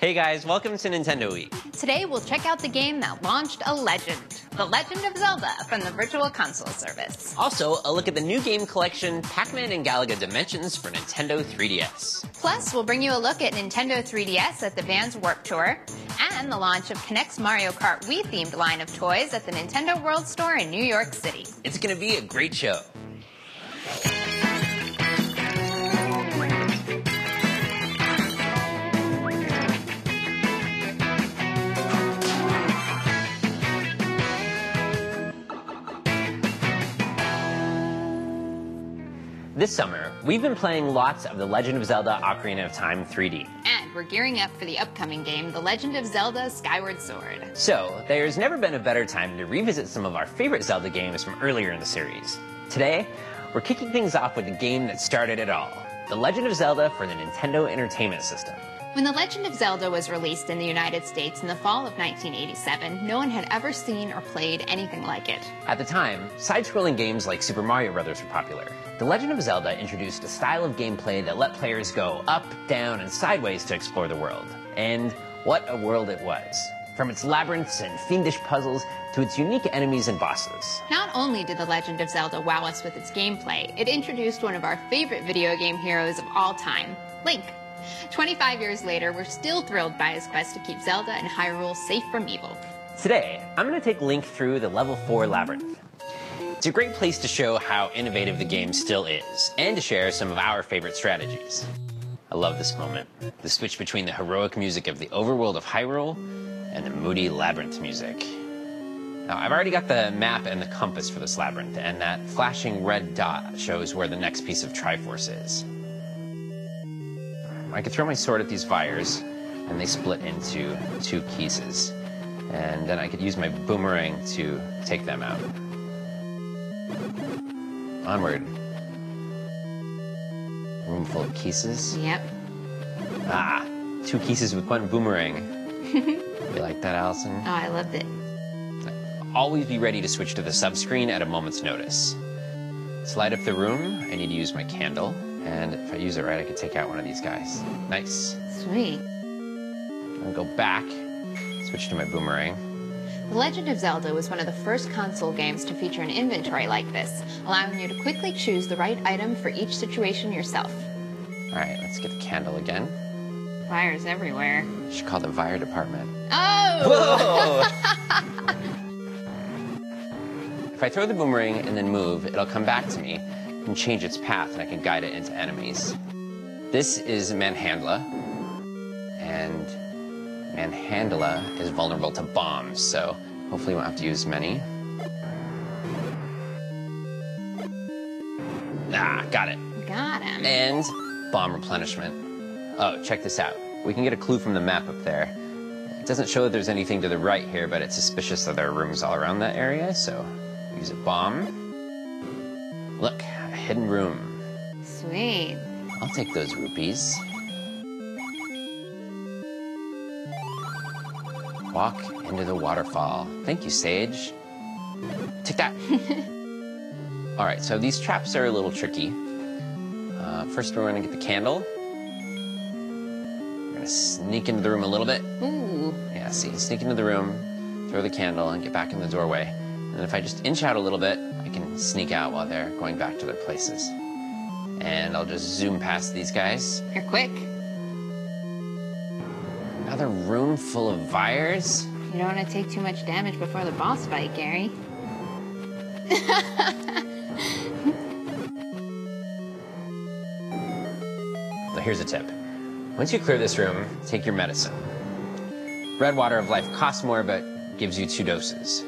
Hey guys, welcome to Nintendo Week. Today we'll check out the game that launched a legend, The Legend of Zelda from the Virtual Console service. Also, a look at the new game collection, Pac-Man and Galaga Dimensions for Nintendo 3DS. Plus, we'll bring you a look at Nintendo 3DS at the Vans Warped Tour, and the launch of Kinect's Mario Kart Wii-themed line of toys at the Nintendo World Store in New York City. It's gonna be a great show. This summer, we've been playing lots of The Legend of Zelda Ocarina of Time 3D. And we're gearing up for the upcoming game, The Legend of Zelda Skyward Sword. So, there's never been a better time to revisit some of our favorite Zelda games from earlier in the series. Today, we're kicking things off with the game that started it all, The Legend of Zelda for the Nintendo Entertainment System. When The Legend of Zelda was released in the United States in the fall of 1987, no one had ever seen or played anything like it. At the time, side-scrolling games like Super Mario Bros. Were popular. The Legend of Zelda introduced a style of gameplay that let players go up, down, and sideways to explore the world. And what a world it was. From its labyrinths and fiendish puzzles to its unique enemies and bosses. Not only did The Legend of Zelda wow us with its gameplay, it introduced one of our favorite video game heroes of all time, Link. 25 years later, we're still thrilled by his quest to keep Zelda and Hyrule safe from evil. Today, I'm going to take Link through the Level 4 Labyrinth. It's a great place to show how innovative the game still is, and to share some of our favorite strategies. I love this moment. The switch between the heroic music of the overworld of Hyrule and the moody labyrinth music. Now, I've already got the map and the compass for this labyrinth, and that flashing red dot shows where the next piece of Triforce is. I could throw my sword at these fires, and they split into two pieces. And then I could use my boomerang to take them out. Onward. Room full of pieces. Yep. Ah, 2 pieces with 1 boomerang. You like that, Allison? Oh, I loved it. Always be ready to switch to the subscreen at a moment's notice. To light up the room, I need to use my candle. And if I use it right, I could take out one of these guys. Nice. Sweet. I'll go back, switch to my boomerang. The Legend of Zelda was one of the first console games to feature an inventory like this, allowing you to quickly choose the right item for each situation yourself. All right, let's get the candle again. Fires everywhere. Should call the fire department. Oh! Whoa! If I throw the boomerang and then move, it'll come back to me and change its path, and I can guide it into enemies. This is Manhandla, and Manhandla is vulnerable to bombs, so hopefully we won't have to use many. Ah, got it. Got him. And bomb replenishment. Oh, check this out. We can get a clue from the map up there. It doesn't show that there's anything to the right here, but it's suspicious that there are rooms all around that area, so use a bomb. Look, a hidden room. Sweet. I'll take those rupees. Walk into the waterfall. Thank you, Sage. Take that. All right, so these traps are a little tricky. First, we're gonna get the candle. We're gonna sneak into the room a little bit. Ooh. Yeah, see, sneak into the room, throw the candle, and get back in the doorway. And if I just inch out a little bit, I can sneak out while they're going back to their places. And I'll just zoom past these guys. You're quick. Another room full of fires? You don't want to take too much damage before the boss fight, Gary. So here's a tip. Once you clear this room, take your medicine. Red water of life costs more, but gives you 2 doses.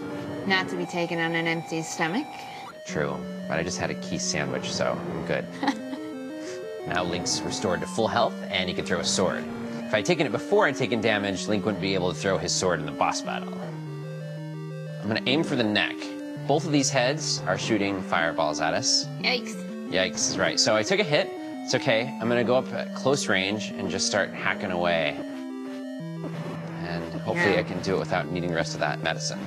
Not to be taken on an empty stomach. True, but I just had a key sandwich, so I'm good. Now Link's restored to full health, and he can throw a sword. If I'd taken it before I'd taken damage, Link wouldn't be able to throw his sword in the boss battle. I'm gonna aim for the neck. Both of these heads are shooting fireballs at us. Yikes. Yikes is right. So I took a hit. It's okay. I'm gonna go up at close range and just start hacking away. And hopefully I can do it without needing the rest of that medicine.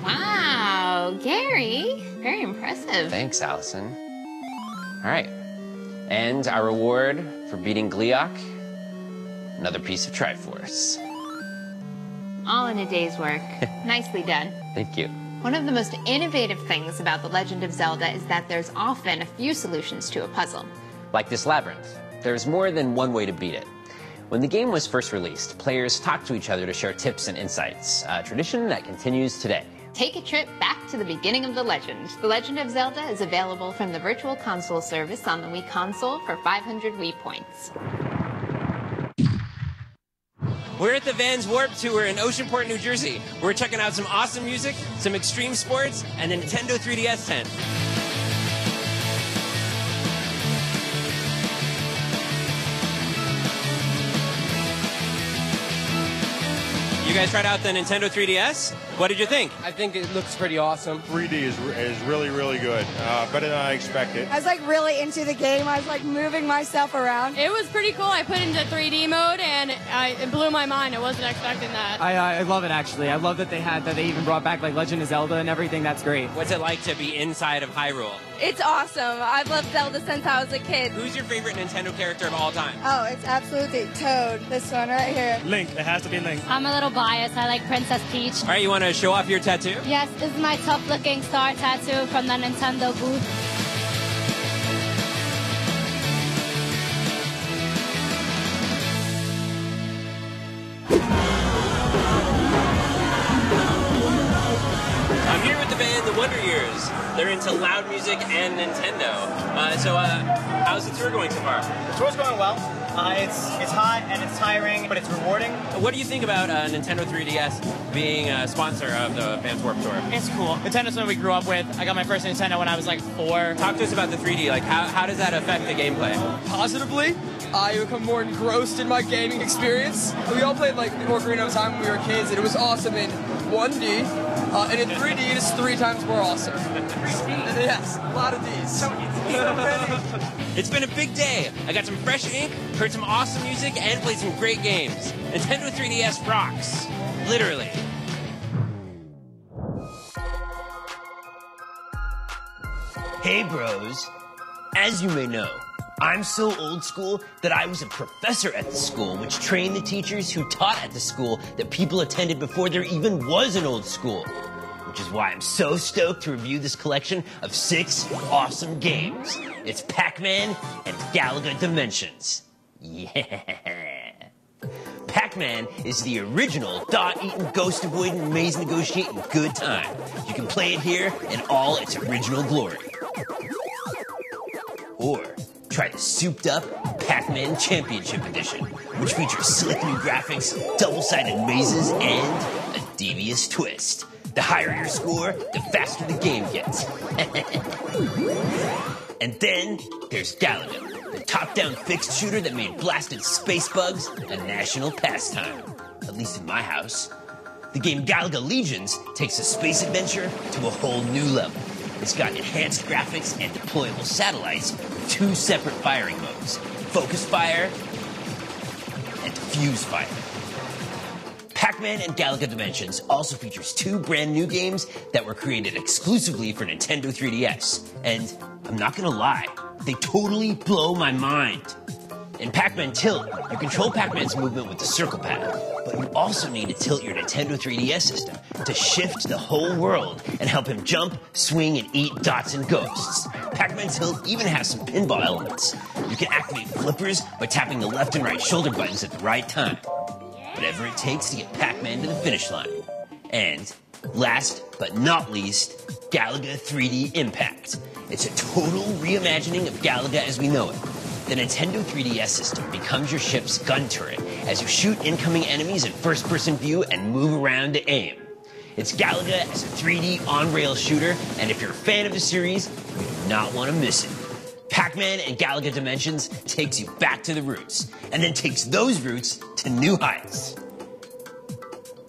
Wow, Gary. Very impressive. Thanks, Allison. All right. And our reward for beating Gleeok another piece of Triforce. All in a day's work. Nicely done. Thank you. One of the most innovative things about The Legend of Zelda is that there's often a few solutions to a puzzle. Like this labyrinth, there's more than one way to beat it. When the game was first released, players talked to each other to share tips and insights, a tradition that continues today. Take a trip back to the beginning of The Legend. The Legend of Zelda is available from the Virtual Console service on the Wii console for 500 Wii points. We're at the Vans Warped Tour in Oceanport, New Jersey. We're checking out some awesome music, some extreme sports, and the Nintendo 3DS tent. You guys tried out the Nintendo 3DS? What did you think? I think it looks pretty awesome. 3D is really, really good. Better than I expected. I was like really into the game. I was like moving myself around. It was pretty cool. I put it into 3D mode and it blew my mind. I wasn't expecting that. I love it actually. I love that they even brought back like Legend of Zelda and everything. That's great. What's it like to be inside of Hyrule? It's awesome. I've loved Zelda since I was a kid. Who's your favorite Nintendo character of all time? Oh, it's absolutely Toad. This one right here. Link. It has to be Link. I'm a little biased. I like Princess Peach. All right, you want to show off your tattoo? Yes, this is my tough-looking star tattoo from the Nintendo booth. I'm here with the band The Wonder Years. They're into loud music and Nintendo. How's the tour going so far? The tour's going well. It's hot and it's tiring, but it's rewarding. What do you think about Nintendo 3DS being a sponsor of the Vans Warped Tour? It's cool. Nintendo's something we grew up with. I got my first Nintendo when I was like 4. Talk to us about the 3D. Like, how does that affect the gameplay? Positively, I become more engrossed in my gaming experience. We all played like Ocarina of Time when we were kids, and it was awesome in 1D, and in 3D it is 3 times more awesome. 3D? Yes, a lot of Ds. It's been a big day. I got some fresh ink, heard some awesome music, and played some great games. Nintendo 3DS rocks. Literally. Hey bros. As you may know, I'm so old school that I was a professor at the school, which trained the teachers who taught at the school that people attended before there even was an old school. Which is why I'm so stoked to review this collection of 6 awesome games. It's Pac-Man and Galaga Dimensions. Yeah. Pac-Man is the original dot-eating, ghost-avoiding, maze-negotiating good time. You can play it here in all its original glory. Or try the souped-up Pac-Man Championship Edition, which features slick new graphics, double-sided mazes, and a devious twist. The higher your score, the faster the game gets. And then there's Galaga, the top-down fixed shooter that made blasted space bugs a national pastime. At least in my house. The game Galaga Legions takes a space adventure to a whole new level. It's got enhanced graphics and deployable satellites with 2 separate firing modes, focus fire and diffuse fire. Pac-Man and Galaga Dimensions also features 2 brand new games that were created exclusively for Nintendo 3DS. And I'm not gonna lie, they totally blow my mind. In Pac-Man Tilt, you control Pac-Man's movement with the circle pad, but you also need to tilt your Nintendo 3DS system to shift the whole world and help him jump, swing, and eat dots and ghosts. Pac-Man Tilt even has some pinball elements. You can activate flippers by tapping the left and right shoulder buttons at the right time. Whatever it takes to get Pac-Man to the finish line. And, last but not least, Galaga 3D Impact. It's a total reimagining of Galaga as we know it. The Nintendo 3DS system becomes your ship's gun turret as you shoot incoming enemies in first-person view and move around to aim. It's Galaga as a 3D on-rail shooter, and if you're a fan of the series, you do not want to miss it. Pac-Man and Galaga Dimensions takes you back to the roots, and then takes those roots to new heights.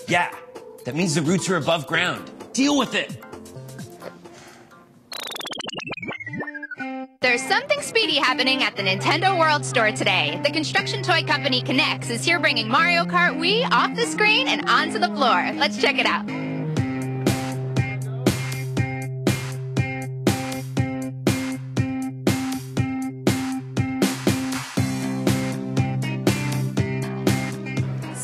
Yeah, that means the roots are above ground. Deal with it! There's something speedy happening at the Nintendo World Store today. The construction toy company K'NEX is here bringing Mario Kart Wii off the screen and onto the floor. Let's check it out.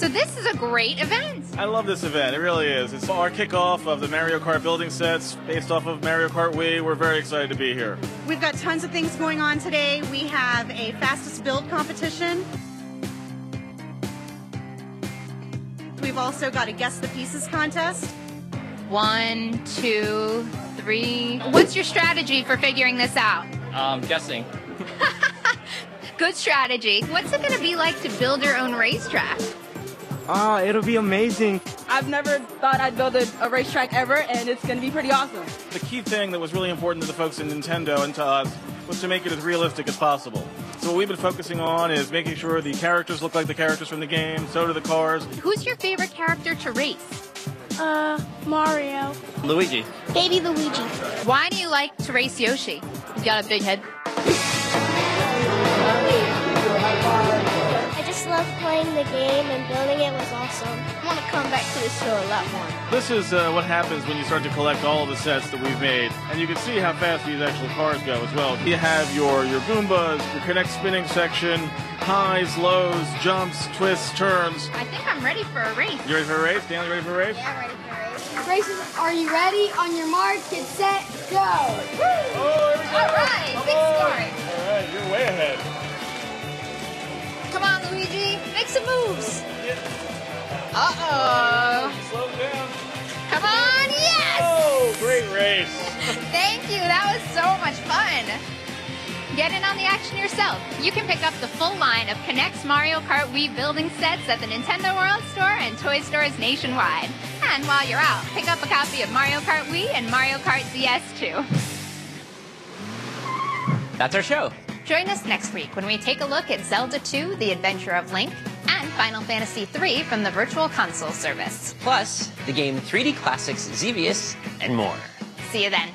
So this is a great event. I love this event. It really is. It's our kickoff of the Mario Kart building sets based off of Mario Kart Wii. We're very excited to be here. We've got tons of things going on today. We have a fastest build competition. We've also got a guess the pieces contest. 1, 2, 3. What's your strategy for figuring this out? Guessing. Good strategy. What's it going to be like to build your own racetrack? It'll be amazing. I've never thought I'd build a racetrack ever, and it's going to be pretty awesome. The key thing that was really important to the folks in Nintendo and to us was to make it as realistic as possible. So what we've been focusing on is making sure the characters look like the characters from the game, so do the cars. Who's your favorite character to race? Mario. Luigi. Baby Luigi. Why do you like to race Yoshi? He's got a big head. I just love playing the game and building it was awesome. I want to come back to this show a lot more. This is what happens when you start to collect all of the sets that we've made. And you can see how fast these actual cars go as well. You have your Goombas, your Connect spinning section, highs, lows, jumps, twists, turns. I think I'm ready for a race. You ready for a race? Stanley, ready for a race? Yeah, ready for a race. Racers, are you ready? On your mark, get set, go! Oh, here we go! All right, big start. All right, you're way ahead. Come on, Luigi, make some moves. Uh-oh. Slow down. Come on, yes! Oh, great race. Thank you, that was so much fun. Get in on the action yourself. You can pick up the full line of Connect's Mario Kart Wii building sets at the Nintendo World Store and toy stores nationwide. And while you're out, pick up a copy of Mario Kart Wii and Mario Kart DS 2. That's our show. Join us next week when we take a look at Zelda 2, The Adventure of Link, and Final Fantasy 3 from the Virtual Console service. Plus, the game 3D Classics Xevious and more. See you then.